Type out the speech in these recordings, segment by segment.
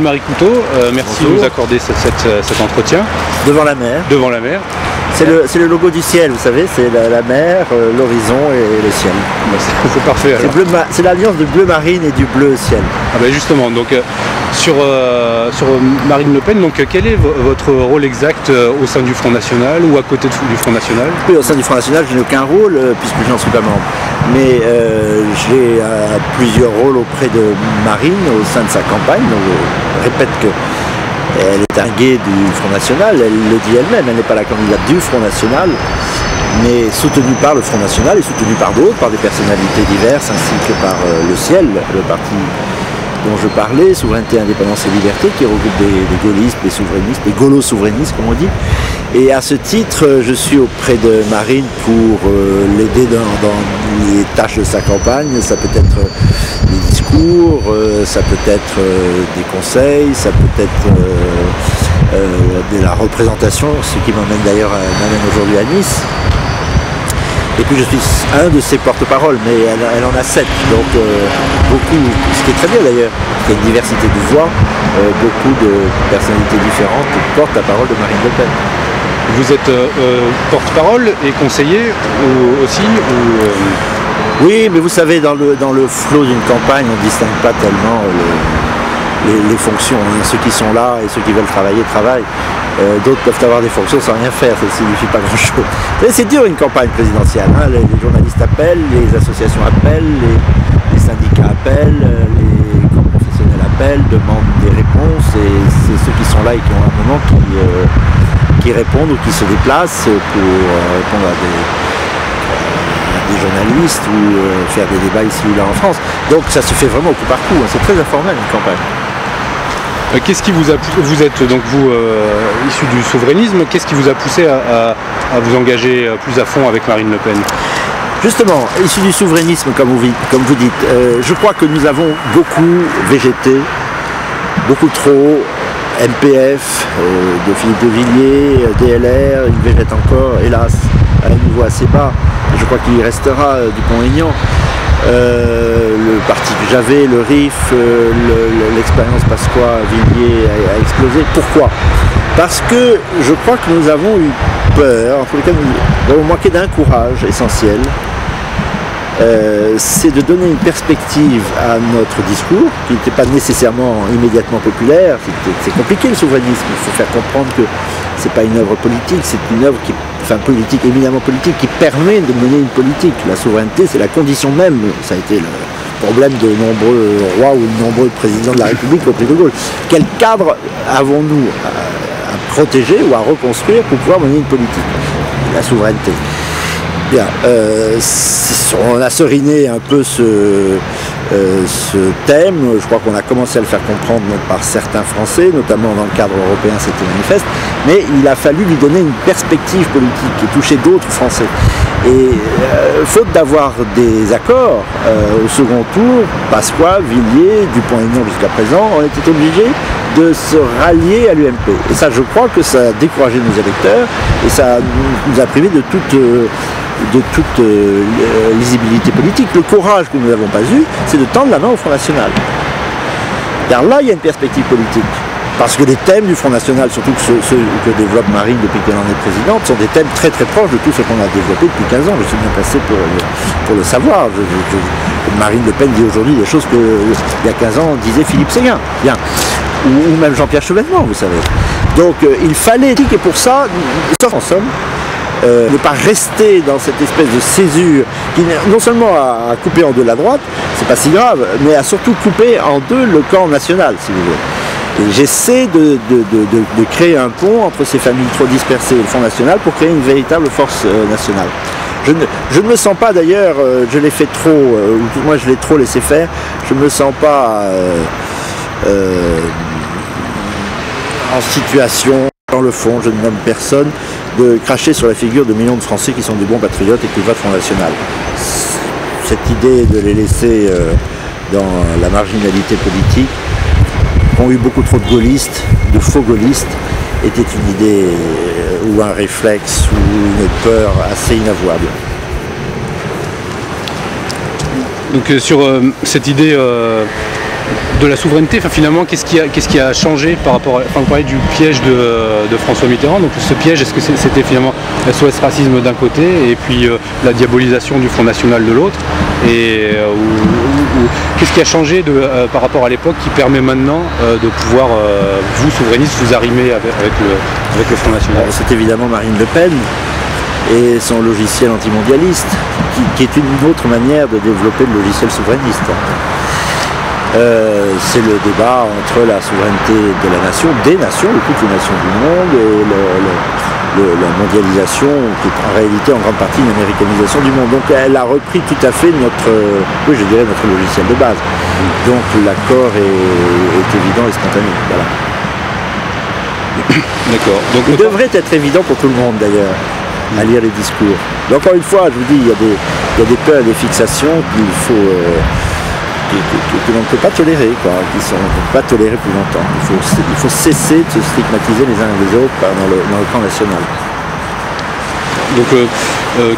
Marie Couteau, merci de nous accorder cet entretien. Devant la mer. Devant la mer. C'est le logo du ciel, vous savez, c'est la mer, l'horizon et le ciel. C'est parfait alors. C'est l'alliance du bleu marine et du bleu ciel. Ah ben justement, donc sur Marine Le Pen, donc quel est votre rôle exact au sein du Front National ou à côté du Front National? Oui, au sein du Front National, je n'ai aucun rôle puisque je n'en suis pas membre. Mais j'ai plusieurs rôles auprès de Marine au sein de sa campagne. Donc, je répète que elle est dinguée du Front National, elle le dit elle-même, elle n'est pas la candidate du Front National, mais soutenue par le Front National et soutenue par d'autres, par des personnalités diverses, ainsi que par le Ciel, le parti dont je parlais, Souveraineté, Indépendance et Liberté, qui regroupe des gaullistes, des souverainistes, des gaulo-souverainistes, comme on dit. Et à ce titre, je suis auprès de Marine pour l'aider dans les tâches de sa campagne. Ça peut être des discours, ça peut être des conseils, ça peut être de la représentation, ce qui m'amène d'ailleurs aujourd'hui à Nice. Et puis je suis un de ses porte-parole, mais elle en a 7, donc beaucoup, ce qui est très bien d'ailleurs, il y a une diversité de voix, beaucoup de personnalités différentes portent la parole de Marine Le Pen. Vous êtes porte-parole et conseiller aussi Oui, mais vous savez, dans le flot d'une campagne, on ne distingue pas tellement les fonctions. Ceux qui sont là et ceux qui veulent travailler, travaillent. D'autres peuvent avoir des fonctions sans rien faire, ça ne signifie pas grand-chose. C'est dur une campagne présidentielle. Hein. Les journalistes appellent, les associations appellent, les syndicats appellent, les corps professionnels appellent, demandent des réponses, et c'est ceux qui sont là et qui ont un moment qui répondent ou qui se déplacent pour répondre à des journalistes ou faire des débats ici ou là en France. Donc ça se fait vraiment au coup par coup, hein. C'est très informel une campagne. Qu'est-ce qui vous a poussé, vous êtes donc vous issu du souverainisme, qu'est-ce qui vous a poussé à vous engager plus à fond avec Marine Le Pen? Justement, issu du souverainisme, comme vous dites, je crois que nous avons beaucoup végété, beaucoup trop. MPF, de Philippe de Villiers, DLR, il végète encore, hélas, à un niveau assez bas. Je crois qu'il y restera Dupont-Aignan. Le parti que j'avais, le RIF, l'expérience Pasqua-Villiers a explosé. Pourquoi? Parce que je crois que nous avons eu peur, en tous les cas nous avons manqué d'un courage essentiel. C'est de donner une perspective à notre discours, qui n'était pas nécessairement immédiatement populaire. C'est compliqué le souverainisme, il faut faire comprendre que c'est pas une œuvre politique, c'est une œuvre politique, éminemment politique, qui permet de mener une politique. La souveraineté, c'est la condition même, ça a été le problème de nombreux rois ou de nombreux présidents de la République au prix de Gaulle. Quel cadre avons-nous à protéger ou à reconstruire pour pouvoir mener une politique? La souveraineté. Bien, on a seriné un peu ce thème. Je crois qu'on a commencé à le faire comprendre par certains Français, notamment dans le cadre européen, c'était manifeste, mais il a fallu lui donner une perspective politique et toucher d'autres Français. Et faute d'avoir des accords au second tour, Pasqua, Villiers, Dupont-Aignan jusqu'à présent, on était obligés de se rallier à l'UMP. Et ça, je crois que ça a découragé nos électeurs et ça nous a privé de toute lisibilité politique. Le courage que nous n'avons pas eu, c'est de tendre la main au Front National. Car là, il y a une perspective politique. Parce que les thèmes du Front National, surtout ceux que développe Marine depuis qu'elle en est présidente, sont des thèmes très très proches de tout ce qu'on a développé depuis 15 ans. Je suis bien placé pour le savoir. Marine Le Pen dit aujourd'hui des choses qu'il y a 15 ans disait Philippe Séguin. Bien. Ou même Jean-Pierre Chevènement, vous savez. Donc il fallait, et pour ça, sauf en somme, ne pas rester dans cette espèce de césure qui non seulement a coupé en deux la droite, c'est pas si grave, mais a surtout coupé en deux le camp national, si vous voulez. Et j'essaie de créer un pont entre ces familles trop dispersées et le Front National pour créer une véritable force nationale. Je ne me sens pas d'ailleurs, je l'ai fait trop, ou moi je l'ai trop laissé faire, je ne me sens pas en situation, dans le fond, je ne nomme personne, de cracher sur la figure de millions de Français qui sont des bons patriotes et qui votent Front National. Cette idée de les laisser dans la marginalité politique, ont eu beaucoup trop de gaullistes, de faux gaullistes, était une idée ou un réflexe ou une peur assez inavouable. Donc sur cette idée de la souveraineté, enfin, finalement, qu'est-ce qui a changé par rapport à... Enfin, vous parlez du piège de François Mitterrand, donc ce piège, est-ce que c'était finalement SOS Racisme d'un côté et puis la diabolisation du Front National de l'autre, et qu'est-ce qui a changé par rapport à l'époque qui permet maintenant de pouvoir, vous, souverainistes, vous arrimer avec le Front National? C'est évidemment Marine Le Pen et son logiciel antimondialiste, qui est une autre manière de développer le logiciel souverainiste. C'est le débat entre la souveraineté de la nation, des nations, de toutes les nations du monde, et la mondialisation, qui est en réalité en grande partie une américanisation du monde. Donc elle a repris tout à fait notre logiciel de base. Donc l'accord est évident et spontané. Voilà. D'accord. Il devrait être évident pour tout le monde d'ailleurs, à lire les discours. Mais encore une fois, je vous dis, il y a des peurs et des fixations qu'il faut... que l'on ne peut pas tolérer, qu'on ne peut pas tolérer plus longtemps. Il faut cesser de se stigmatiser les uns et les autres dans le camp national. Donc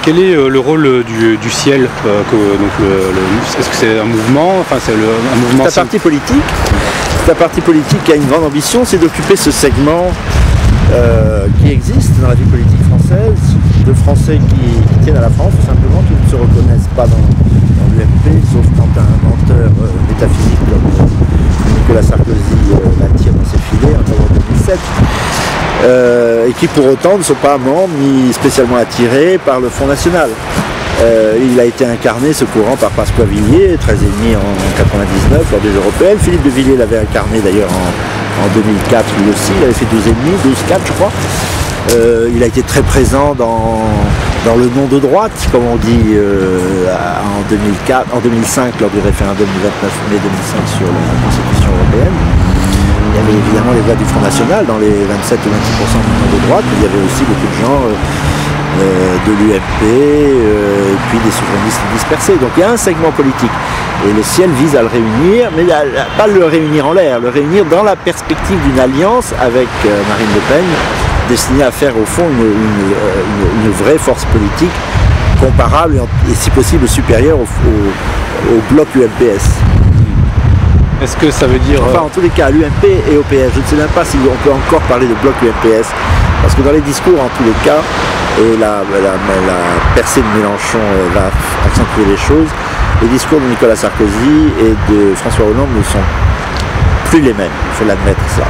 quel est le rôle du ciel est-ce que c'est un mouvement, enfin, c'est un mouvement... C'est un parti politique. C'est un parti politique qui a une grande ambition, c'est d'occuper ce segment qui existe dans la vie politique française, de Français qui tiennent à la France, tout simplement, qui ne se reconnaissent pas dans l'UMP, sauf quand un menteur métaphysique comme Nicolas Sarkozy l'attire dans ses filets en novembre 2007, et qui pour autant ne sont pas membres ni spécialement attirés par le Front National. Il a été incarné, ce courant, par Pasqua Villiers, très émis en 1999 lors des Européennes. Philippe de Villiers l'avait incarné d'ailleurs en 2004 lui aussi, il avait fait 12,5, 12,4 je crois. Il a été très présent dans le nom de droite, comme on dit, en 2005 lors du référendum du 29 mai 2005 sur la Constitution européenne. Il y avait évidemment les voix du Front National dans les 27 ou 26% du nom de droite, mais il y avait aussi beaucoup de gens de l'UMP et puis des souverainistes dispersés. Donc il y a un segment politique et le ciel vise à le réunir, mais pas le réunir en l'air, le réunir dans la perspective d'une alliance avec Marine Le Pen, destinée à faire au fond une vraie force politique comparable et si possible supérieure au bloc UMPS. Est-ce que ça veut dire... Enfin, en tous les cas, à l'UMP et au PS, je ne sais même pas si on peut encore parler de bloc UMPS, parce que dans les discours, en tous les cas, et la percée de Mélenchon va accentuer les choses, les discours de Nicolas Sarkozy et de François Hollande ne sont plus les mêmes, il faut l'admettre ça.